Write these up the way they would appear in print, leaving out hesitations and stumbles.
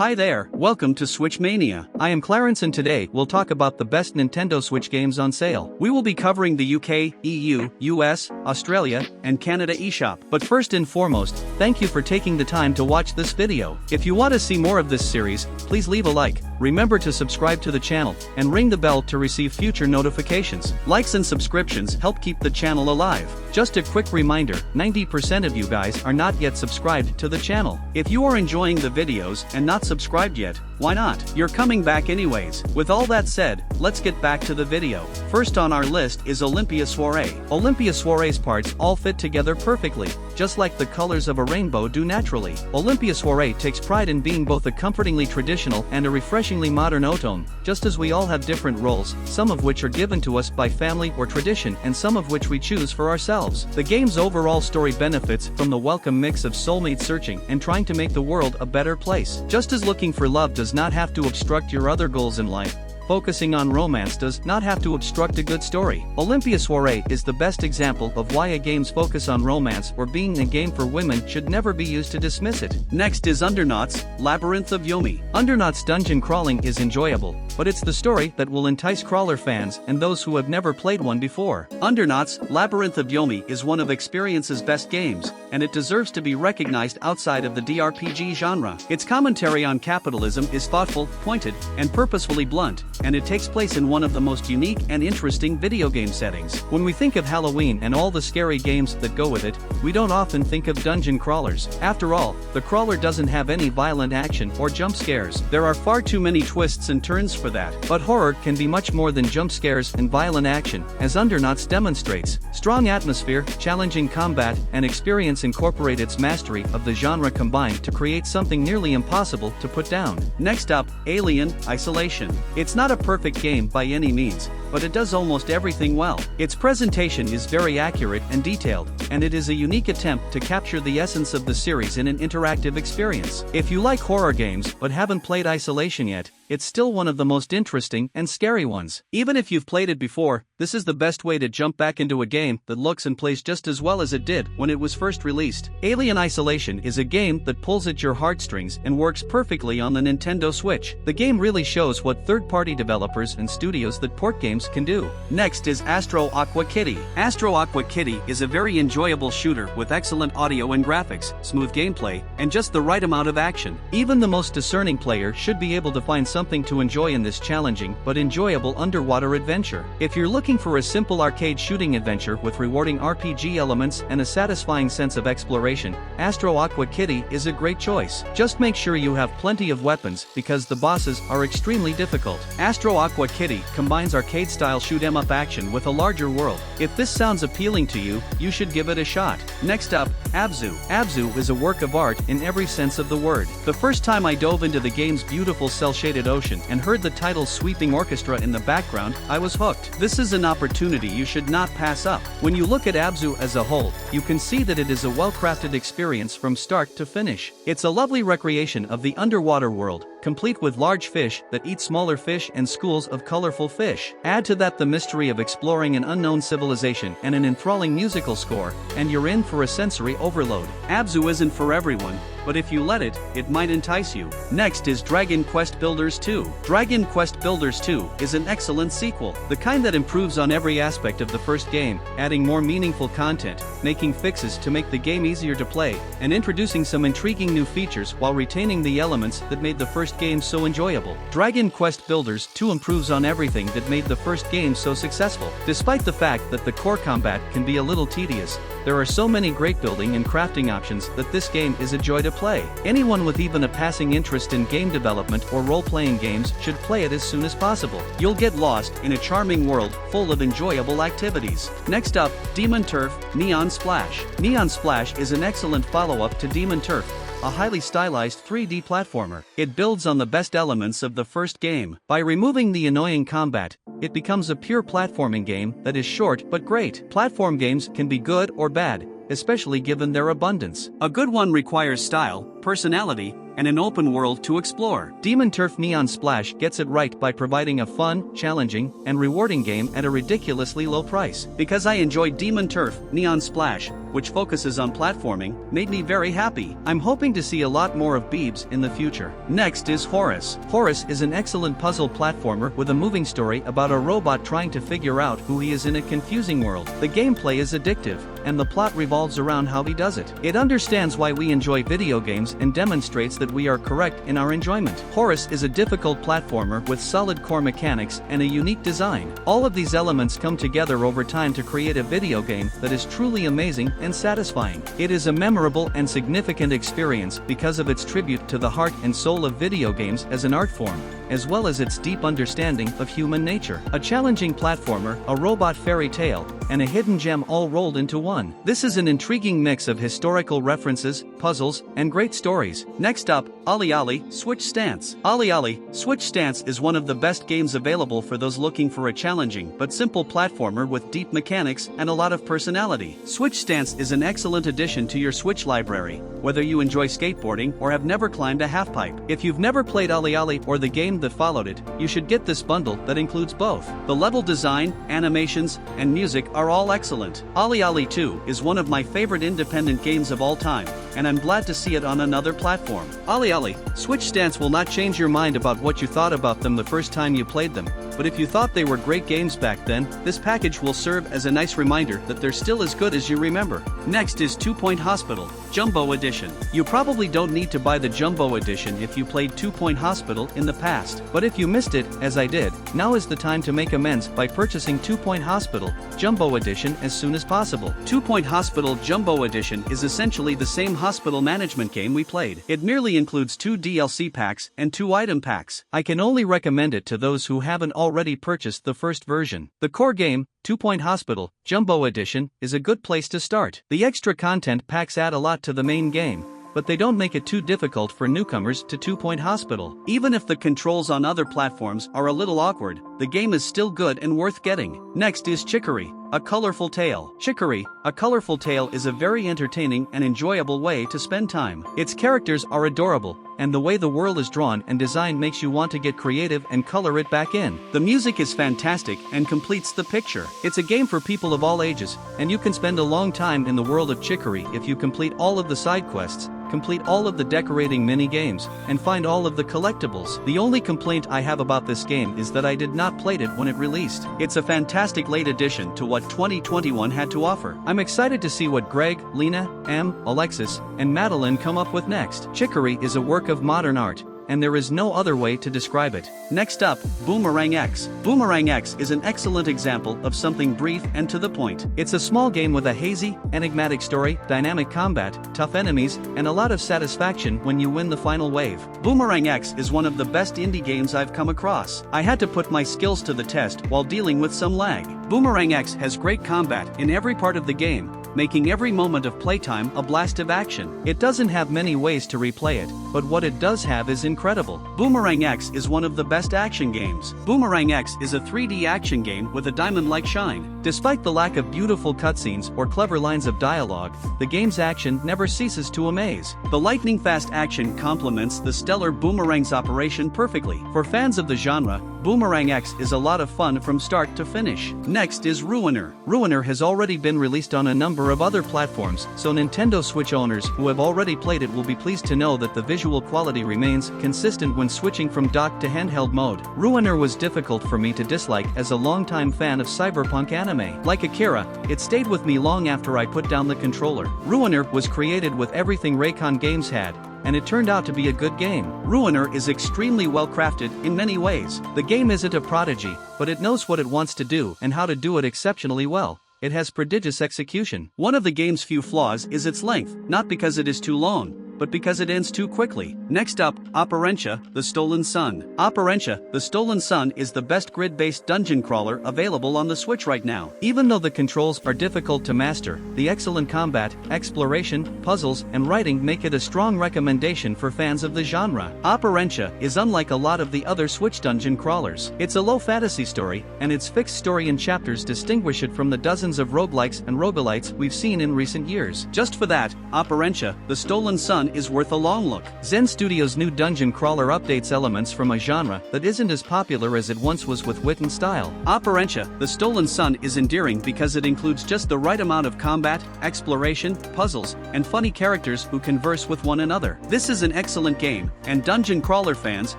Hi there, welcome to Switch Mania. I am Clarence and today we'll talk about the best Nintendo Switch games on sale. We will be covering the UK, EU, US, Australia, and Canada eShop. But first and foremost, thank you for taking the time to watch this video. If you want to see more of this series, please leave a like. Remember to subscribe to the channel and ring the bell to receive future notifications. Likes and subscriptions help keep the channel alive. Just a quick reminder, 90% of you guys are not yet subscribed to the channel. If you are enjoying the videos and not subscribed yet, why not? You're coming back anyways. With all that said, let's get back to the video. First on our list is Olympia Soirée. Olympia Soirée's parts all fit together perfectly, just like the colors of a rainbow do naturally. Olympia Soirée takes pride in being both a comfortingly traditional and a refreshingly modern otome, just as we all have different roles, some of which are given to us by family or tradition and some of which we choose for ourselves. The game's overall story benefits from the welcome mix of soulmate searching and trying to make the world a better place. Just as looking for love does not have to obstruct your other goals in life, focusing on romance does not have to obstruct a good story. Olympia Soirée is the best example of why a game's focus on romance or being a game for women should never be used to dismiss it. Next is Undernauts, Labyrinth of Yomi. Undernauts dungeon crawling is enjoyable, but it's the story that will entice crawler fans and those who have never played one before. Undernauts, Labyrinth of Yomi is one of Experience's best games, and it deserves to be recognized outside of the DRPG genre. Its commentary on capitalism is thoughtful, pointed, and purposefully blunt, and it takes place in one of the most unique and interesting video game settings. When we think of Halloween and all the scary games that go with it, we don't often think of dungeon crawlers. After all, the crawler doesn't have any violent action or jump scares. There are far too many twists and turns for that. But horror can be much more than jump scares and violent action, as Undernauts demonstrates. Strong atmosphere, challenging combat, and Experience incorporate its mastery of the genre combined to create something nearly impossible to put down. Next up, Alien Isolation. It's not a perfect game by any means, but it does almost everything well. Its presentation is very accurate and detailed, and it is a unique attempt to capture the essence of the series in an interactive experience. If you like horror games but haven't played Isolation yet, it's still one of the most interesting and scary ones. Even if you've played it before, this is the best way to jump back into a game that looks and plays just as well as it did when it was first released. Alien Isolation is a game that pulls at your heartstrings and works perfectly on the Nintendo Switch. The game really shows what third-party developers and studios that port games can do. Next is ASTRO AQUA Kitty. ASTRO AQUA Kitty is a very enjoyable shooter with excellent audio and graphics, smooth gameplay, and just the right amount of action. Even the most discerning player should be able to find something to enjoy in this challenging but enjoyable underwater adventure. If you're looking for a simple arcade shooting adventure with rewarding RPG elements and a satisfying sense of exploration, ASTRO AQUA Kitty is a great choice. Just make sure you have plenty of weapons because the bosses are extremely difficult. ASTRO AQUA Kitty combines arcade-style shoot-'em-up action with a larger world. If this sounds appealing to you, you should give it a shot. Next up, ABZÜ. ABZÜ is a work of art in every sense of the word. The first time I dove into the game's beautiful cel-shaded ocean and heard the title's sweeping orchestra in the background, I was hooked. This is an opportunity you should not pass up. When you look at ABZÜ as a whole, you can see that it is a well-crafted experience from start to finish. It's a lovely recreation of the underwater world, complete with large fish that eat smaller fish and schools of colorful fish. Add to that the mystery of exploring an unknown civilization and an enthralling musical score, and you're in for a sensory overload. ABZÜ isn't for everyone, but if you let it, it might entice you. Next is Dragon Quest Builders 2. Dragon Quest Builders 2 is an excellent sequel, the kind that improves on every aspect of the first game, adding more meaningful content, making fixes to make the game easier to play, and introducing some intriguing new features while retaining the elements that made the first game so enjoyable. Dragon Quest Builders 2 improves on everything that made the first game so successful. Despite the fact that the core combat can be a little tedious, there are so many great building and crafting options that this game is a joy to play. Anyone with even a passing interest in game development or role-playing games should play it as soon as possible. You'll get lost in a charming world full of enjoyable activities. Next up, Demon Turf Neon Splash. Neon Splash is an excellent follow-up to Demon Turf, a highly stylized 3D platformer. It builds on the best elements of the first game. By removing the annoying combat, it becomes a pure platforming game that is short but great. Platform games can be good or bad, especially given their abundance. A good one requires style, personality, and an open world to explore. Demon Turf Neon Splash gets it right by providing a fun, challenging, and rewarding game at a ridiculously low price. Because I enjoyed Demon Turf Neon Splash, which focuses on platforming, made me very happy. I'm hoping to see a lot more of Beebs in the future. Next is Horace. Horace is an excellent puzzle platformer with a moving story about a robot trying to figure out who he is in a confusing world. The gameplay is addictive, and the plot revolves around how he does it. It understands why we enjoy video games and demonstrates that we are correct in our enjoyment. Horace is a difficult platformer with solid core mechanics and a unique design. All of these elements come together over time to create a video game that is truly amazing and satisfying. It is a memorable and significant experience because of its tribute to the heart and soul of video games as an art form, as well as its deep understanding of human nature. A challenging platformer, a robot fairy tale, and a hidden gem all rolled into one. This is an intriguing mix of historical references, puzzles, and great stories. Next up, OlliOlli Switch Stance. OlliOlli Switch Stance is one of the best games available for those looking for a challenging but simple platformer with deep mechanics and a lot of personality. Switch Stance is an excellent addition to your Switch library, whether you enjoy skateboarding or have never climbed a halfpipe. If you've never played OlliOlli or the game that followed it, you should get this bundle that includes both. The level design, animations, and music are all excellent. OlliOlli 2 is one of my favorite independent games of all time, and I'm glad to see it on another platform. OlliOlli Switch Stance will not change your mind about what you thought about them the first time you played them, but if you thought they were great games back then, this package will serve as a nice reminder that they're still as good as you remember. Next is 2 Point Hospital Jumbo Edition. You probably don't need to buy the Jumbo Edition if you played 2 Point Hospital in the past, but if you missed it, as I did, now is the time to make amends by purchasing 2 Point Hospital Jumbo Edition as soon as possible. 2 Point Hospital Jumbo Edition is essentially the same hospital management game we played. It merely includes 2 DLC packs and 2 item packs. I can only recommend it to those who haven't already purchased the first version. The core game, 2 Point Hospital Jumbo Edition, is a good place to start. The extra content packs add a lot to the main game, but they don't make it too difficult for newcomers to 2 Point Hospital. Even if the controls on other platforms are a little awkward, the game is still good and worth getting. Next is Chicory, A Colorful Tale. Chicory, A Colorful Tale is a very entertaining and enjoyable way to spend time. Its characters are adorable, and the way the world is drawn and designed makes you want to get creative and color it back in. The music is fantastic and completes the picture. It's a game for people of all ages, and you can spend a long time in the world of Chicory if you complete all of the side quests, complete all of the decorating mini-games, and find all of the collectibles. The only complaint I have about this game is that I did not play it when it released. It's a fantastic late addition to what 2021 had to offer. I'm excited to see what Greg, Lena, Em, Alexis, and Madeline come up with next. Chicory is a work of modern art, and there is no other way to describe it. Next up, Boomerang X. Boomerang X is an excellent example of something brief and to the point. It's a small game with a hazy, enigmatic story, dynamic combat, tough enemies, and a lot of satisfaction when you win the final wave. Boomerang X is one of the best indie games I've come across. I had to put my skills to the test while dealing with some lag. Boomerang X has great combat in every part of the game, making every moment of playtime a blast of action. It doesn't have many ways to replay it, but what it does have is incredible. Boomerang X is one of the best action games. Boomerang X is a 3D action game with a diamond-like shine. Despite the lack of beautiful cutscenes or clever lines of dialogue, the game's action never ceases to amaze. The lightning-fast action complements the stellar Boomerang's operation perfectly. For fans of the genre, Boomerang X is a lot of fun from start to finish. Next is Ruiner. Ruiner has already been released on a number of other platforms, so Nintendo Switch owners who have already played it will be pleased to know that the visual quality remains consistent when switching from dock to handheld mode. Ruiner was difficult for me to dislike as a longtime fan of cyberpunk anime. Like Akira, it stayed with me long after I put down the controller. Ruiner was created with everything Raycon Games had, and it turned out to be a good game. Ruiner is extremely well crafted in many ways. The game isn't a prodigy, but it knows what it wants to do and how to do it exceptionally well. It has prodigious execution. One of the game's few flaws is its length, not because it is too long, but because it ends too quickly. Next up, Operencia, The Stolen Sun. Operencia, The Stolen Sun is the best grid-based dungeon crawler available on the Switch right now. Even though the controls are difficult to master, the excellent combat, exploration, puzzles, and writing make it a strong recommendation for fans of the genre. Operencia is unlike a lot of the other Switch dungeon crawlers. It's a low fantasy story, and its fixed story and chapters distinguish it from the dozens of roguelikes and roguelites we've seen in recent years. Just for that, Operencia, The Stolen Sun is worth a long look. Zen Studios' new dungeon crawler updates elements from a genre that isn't as popular as it once was with wit and style. Operencia, The Stolen Sun is endearing because it includes just the right amount of combat, exploration, puzzles, and funny characters who converse with one another. This is an excellent game, and dungeon crawler fans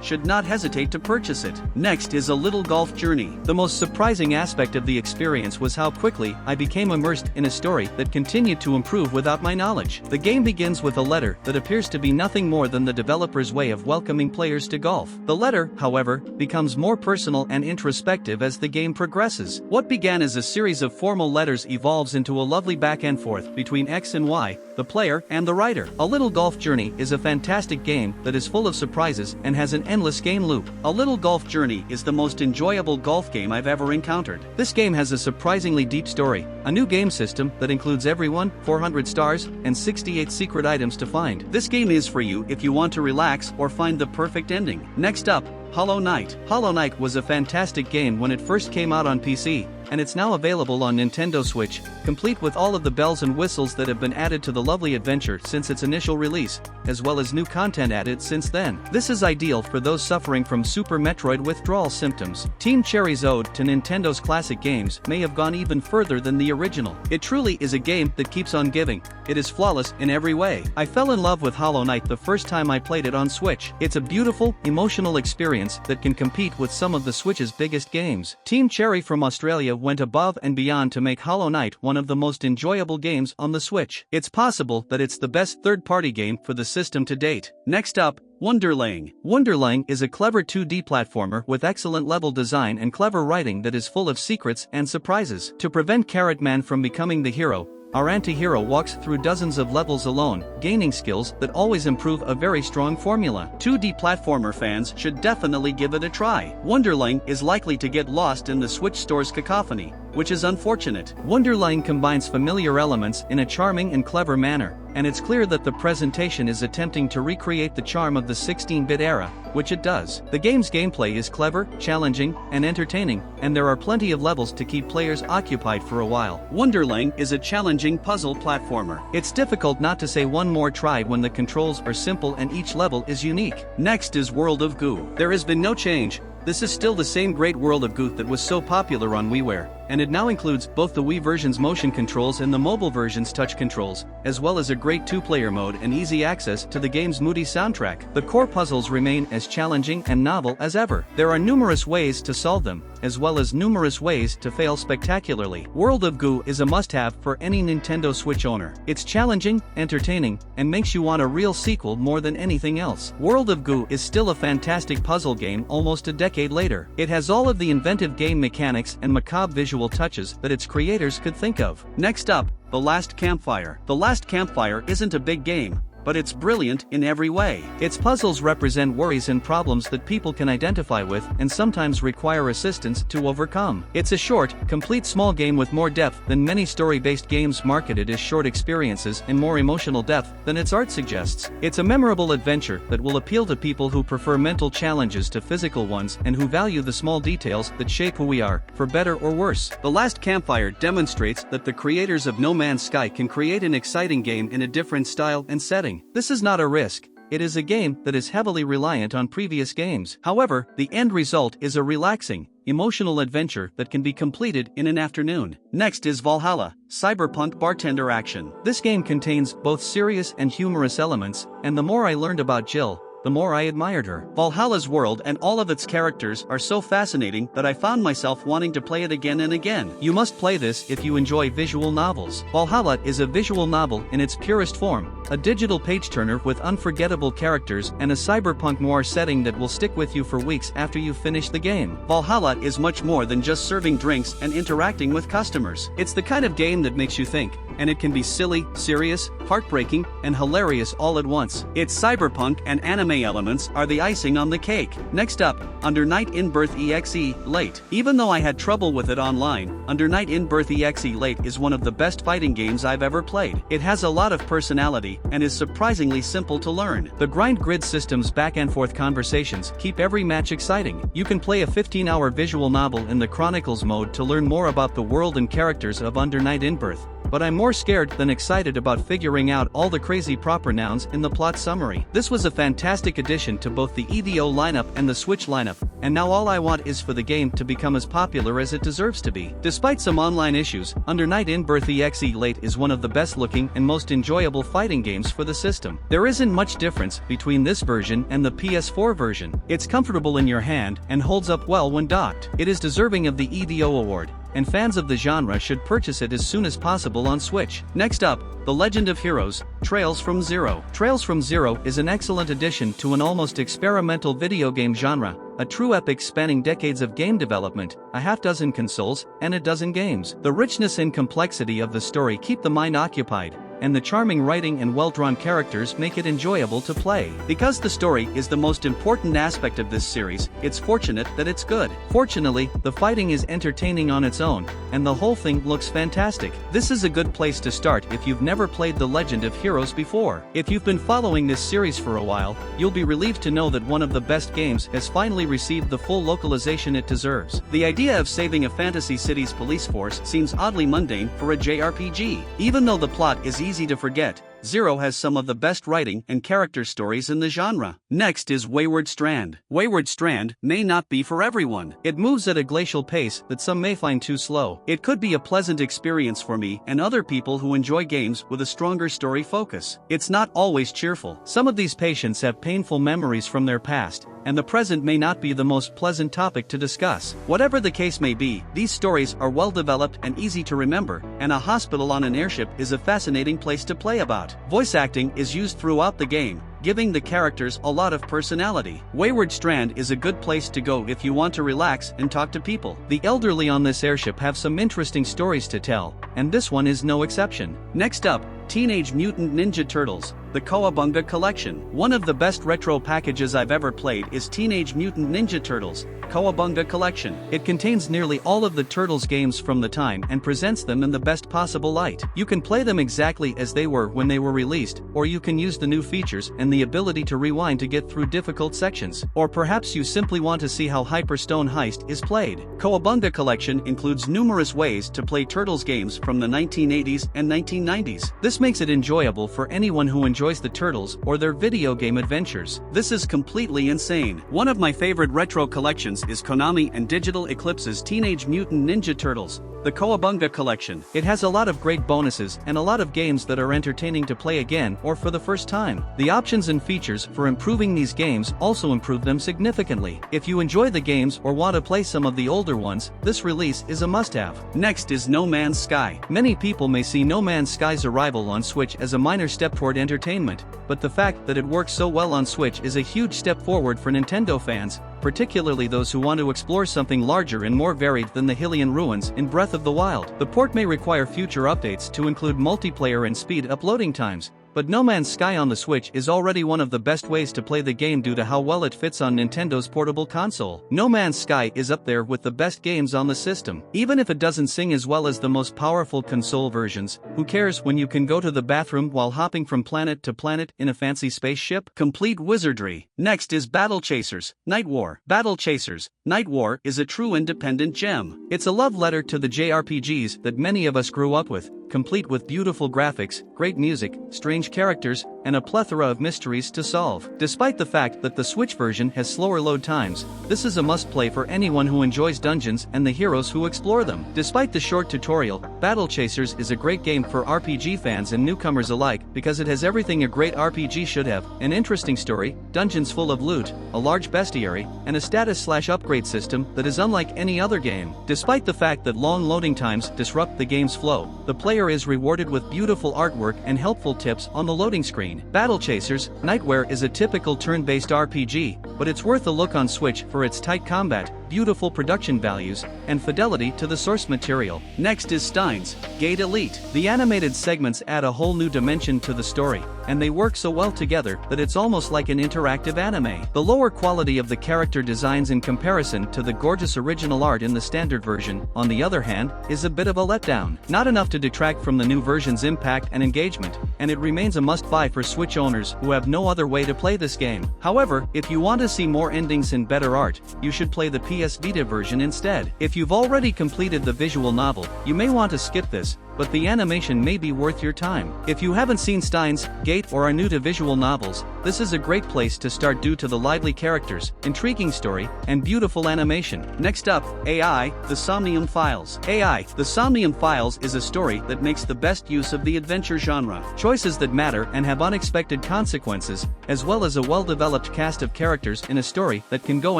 should not hesitate to purchase it. Next is A Little Golf Journey. The most surprising aspect of the experience was how quickly I became immersed in a story that continued to improve without my knowledge. The game begins with a letter that appears to be nothing more than the developer's way of welcoming players to golf. The letter, however, becomes more personal and introspective as the game progresses. What began as a series of formal letters evolves into a lovely back and forth between X and Y, the player and the writer. A Little Golf Journey is a fantastic game that is full of surprises and has an endless game loop. A Little Golf Journey is the most enjoyable golf game I've ever encountered. This game has a surprisingly deep story, a new game system that includes everyone, 400 stars, and 68 secret items to find. This game is for you if you want to relax or find the perfect ending. Next up, Hollow Knight. Hollow Knight was a fantastic game when it first came out on PC, and it's now available on Nintendo Switch, complete with all of the bells and whistles that have been added to the lovely adventure since its initial release, as well as new content added since then. This is ideal for those suffering from Super Metroid withdrawal symptoms. Team Cherry's ode to Nintendo's classic games may have gone even further than the original. It truly is a game that keeps on giving. It is flawless in every way. I fell in love with Hollow Knight the first time I played it on Switch. It's a beautiful, emotional experience that can compete with some of the Switch's biggest games. Team Cherry from Australia went above and beyond to make Hollow Knight one of the most enjoyable games on the Switch. It's possible that it's the best third-party game for the system to date. Next up, Wunderling. Wunderling is a clever 2D platformer with excellent level design and clever writing that is full of secrets and surprises. To prevent Carrot Man from becoming the hero, our anti-hero walks through dozens of levels alone, gaining skills that always improve a very strong formula. 2D platformer fans should definitely give it a try. Wunderling is likely to get lost in the Switch store's cacophony, which is unfortunate. Wunderling combines familiar elements in a charming and clever manner, and it's clear that the presentation is attempting to recreate the charm of the 16-bit era, which it does. The game's gameplay is clever, challenging, and entertaining, and there are plenty of levels to keep players occupied for a while. Wunderling is a challenging puzzle platformer. It's difficult not to say one more try when the controls are simple and each level is unique. Next is World of Goo. There has been no change. This is still the same great World of Goo that was so popular on WiiWare, and it now includes both the Wii version's motion controls and the mobile version's touch controls, as well as a great two-player mode and easy access to the game's moody soundtrack. The core puzzles remain as challenging and novel as ever. There are numerous ways to solve them, as well as numerous ways to fail spectacularly. World of Goo is a must-have for any Nintendo Switch owner. It's challenging, entertaining, and makes you want a real sequel more than anything else. World of Goo is still a fantastic puzzle game almost a decade later. It has all of the inventive game mechanics and macabre visual touches that its creators could think of. Next up, The Last Campfire. The Last Campfire isn't a big game, but it's brilliant in every way. Its puzzles represent worries and problems that people can identify with and sometimes require assistance to overcome. It's a short, complete small game with more depth than many story-based games marketed as short experiences and more emotional depth than its art suggests. It's a memorable adventure that will appeal to people who prefer mental challenges to physical ones and who value the small details that shape who we are, for better or worse. The Last Campfire demonstrates that the creators of No Man's Sky can create an exciting game in a different style and setting. This is not a risk. It is a game that is heavily reliant on previous games. However, the end result is a relaxing, emotional adventure that can be completed in an afternoon. Next is Valhalla, Cyberpunk Bartender action. This game contains both serious and humorous elements, and the more I learned about Jill, the more I admired her. Valhalla's world and all of its characters are so fascinating that I found myself wanting to play it again and again. You must play this if you enjoy visual novels. Valhalla is a visual novel in its purest form, a digital page-turner with unforgettable characters and a cyberpunk noir setting that will stick with you for weeks after you've finished the game. Valhalla is much more than just serving drinks and interacting with customers. It's the kind of game that makes you think, and it can be silly, serious, heartbreaking, and hilarious all at once. Its cyberpunk and anime elements are the icing on the cake. Next up, Undernauts in Birth EXE Late. Even though I had trouble with it online, Undernauts in Birth EXE Late is one of the best fighting games I've ever played. It has a lot of personality and is surprisingly simple to learn. The grind grid system's back and forth conversations keep every match exciting. You can play a 15-hour visual novel in the Chronicles mode to learn more about the world and characters of Undernauts in Birth, but I'm more scared than excited about figuring out all the crazy proper nouns in the plot summary. This was a fantastic addition to both the EDO lineup and the Switch lineup, and now all I want is for the game to become as popular as it deserves to be. Despite some online issues, Undernauts in Birth EXE Late is one of the best looking and most enjoyable fighting games for the system. There isn't much difference between this version and the PS4 version. It's comfortable in your hand and holds up well when docked. It is deserving of the EDO award, and fans of the genre should purchase it as soon as possible on Switch. Next up, The Legend of Heroes, Trails from Zero. Trails from Zero is an excellent addition to an almost experimental video game genre, a true epic spanning decades of game development, a half-dozen consoles, and a dozen games. The richness and complexity of the story keep the mind occupied, and the charming writing and well-drawn characters make it enjoyable to play. Because the story is the most important aspect of this series, it's fortunate that it's good. Fortunately, the fighting is entertaining on its own, and the whole thing looks fantastic. This is a good place to start if you've never played The Legend of Heroes before. If you've been following this series for a while, you'll be relieved to know that one of the best games has finally received the full localization it deserves. The idea of saving a fantasy city's police force seems oddly mundane for a JRPG. Even though the plot is easy to forget, Zero has some of the best writing and character stories in the genre. Next is Wayward Strand. Wayward Strand may not be for everyone. It moves at a glacial pace that some may find too slow. It could be a pleasant experience for me and other people who enjoy games with a stronger story focus. It's not always cheerful. Some of these patients have painful memories from their past, and the present may not be the most pleasant topic to discuss. Whatever the case may be, these stories are well developed and easy to remember, and a hospital on an airship is a fascinating place to play about. Voice acting is used throughout the game, giving the characters a lot of personality. Wayward Strand is a good place to go if you want to relax and talk to people. The elderly on this airship have some interesting stories to tell, and this one is no exception. Next up, Teenage Mutant Ninja Turtles, the Cowabunga Collection. One of the best retro packages I've ever played is Teenage Mutant Ninja Turtles, Cowabunga Collection. It contains nearly all of the Turtles games from the time and presents them in the best possible light. You can play them exactly as they were when they were released, or you can use the new features and the ability to rewind to get through difficult sections. Or perhaps you simply want to see how Hyperstone Heist is played. Cowabunga Collection includes numerous ways to play Turtles games from the 1980s and 1990s. This makes it enjoyable for anyone who enjoys the Turtles or their video game adventures. This is completely insane. One of my favorite retro collections is Konami and Digital Eclipse's Teenage Mutant Ninja Turtles, the Cowabunga Collection. It has a lot of great bonuses and a lot of games that are entertaining to play again or for the first time. The options and features for improving these games also improve them significantly. If you enjoy the games or want to play some of the older ones, this release is a must-have. Next is No Man's Sky. Many people may see No Man's Sky's arrival on Switch as a minor step toward entertainment, but the fact that it works so well on Switch is a huge step forward for Nintendo fans, particularly those who want to explore something larger and more varied than the Hylian ruins in Breath of the Wild. The port may require future updates to include multiplayer and speed uploading times, but No Man's Sky on the Switch is already one of the best ways to play the game due to how well it fits on Nintendo's portable console. No Man's Sky is up there with the best games on the system. Even if it doesn't sing as well as the most powerful console versions, who cares when you can go to the bathroom while hopping from planet to planet in a fancy spaceship? Complete wizardry. Next is Battle Chasers, Nightwar. Battle Chasers, Nightwar is a true independent gem. It's a love letter to the JRPGs that many of us grew up with, complete with beautiful graphics, great music, strange characters, and a plethora of mysteries to solve. Despite the fact that the Switch version has slower load times, this is a must-play for anyone who enjoys dungeons and the heroes who explore them. Despite the short tutorial, Battle Chasers is a great game for RPG fans and newcomers alike because it has everything a great RPG should have: an interesting story, dungeons full of loot, a large bestiary, and a status/upgrade system that is unlike any other game. Despite the fact that long loading times disrupt the game's flow, the player is rewarded with beautiful artwork and helpful tips on the loading screen. Battle Chasers, Nightwar is a typical turn-based RPG, but it's worth a look on Switch for its tight combat, beautiful production values, and fidelity to the source material. Next is STEINS, Gate Elite. The animated segments add a whole new dimension to the story, and they work so well together that it's almost like an interactive anime. The lower quality of the character designs in comparison to the gorgeous original art in the standard version, on the other hand, is a bit of a letdown. Not enough to detract from the new version's impact and engagement, and it remains a must-buy for Switch owners who have no other way to play this game. However, if you want to see more endings and better art, you should play the PS Vita version instead. If you've already completed the visual novel, you may want to skip this, but the animation may be worth your time. If you haven't seen STEINS, Gate or are new to visual novels, this is a great place to start due to the lively characters, intriguing story, and beautiful animation. Next up, AI, the SOMNIUM Files. AI, the SOMNIUM Files is a story that makes the best use of the adventure genre. Choices that matter and have unexpected consequences, as well as a well-developed cast of characters in a story that can go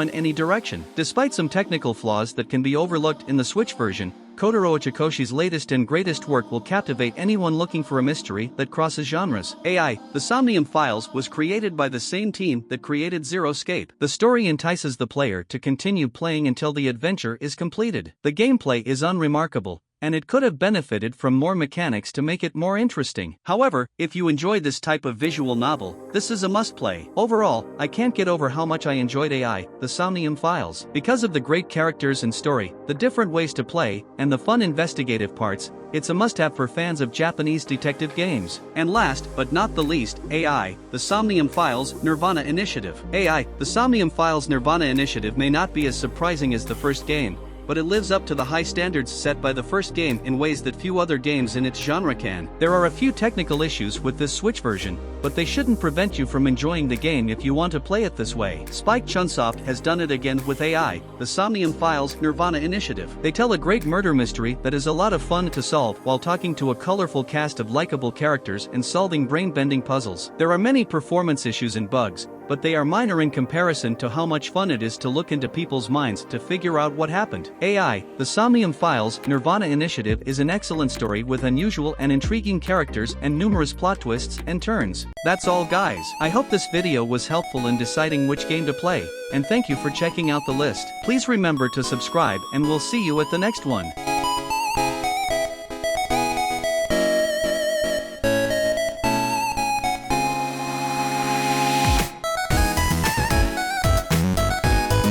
in any direction. Despite some technical flaws that can be overlooked in the Switch version, Kotaro Ichikoshi's latest and greatest work will captivate anyone looking for a mystery that crosses genres. AI, the SOMNIUM Files was created by the same team that created Zero Escape. The story entices the player to continue playing until the adventure is completed. The gameplay is unremarkable, and it could have benefited from more mechanics to make it more interesting. However, if you enjoy this type of visual novel, this is a must-play. Overall, I can't get over how much I enjoyed AI, the SOMNIUM Files. Because of the great characters and story, the different ways to play, and the fun investigative parts, it's a must-have for fans of Japanese detective games. And last, but not the least, AI, the SOMNIUM Files nirvanA Initiative. AI, the SOMNIUM Files nirvanA Initiative may not be as surprising as the first game, but it lives up to the high standards set by the first game in ways that few other games in its genre can. There are a few technical issues with this Switch version, but they shouldn't prevent you from enjoying the game if you want to play it this way. Spike Chunsoft has done it again with AI, the SOMNIUM Files nirvanA Initiative. They tell a great murder mystery that is a lot of fun to solve while talking to a colorful cast of likable characters and solving brain-bending puzzles. There are many performance issues and bugs, but they are minor in comparison to how much fun it is to look into people's minds to figure out what happened. AI, the SOMNIUM Files nirvanA Initiative is an excellent story with unusual and intriguing characters and numerous plot twists and turns. That's all guys. I hope this video was helpful in deciding which game to play, and thank you for checking out the list. Please remember to subscribe and we'll see you at the next one.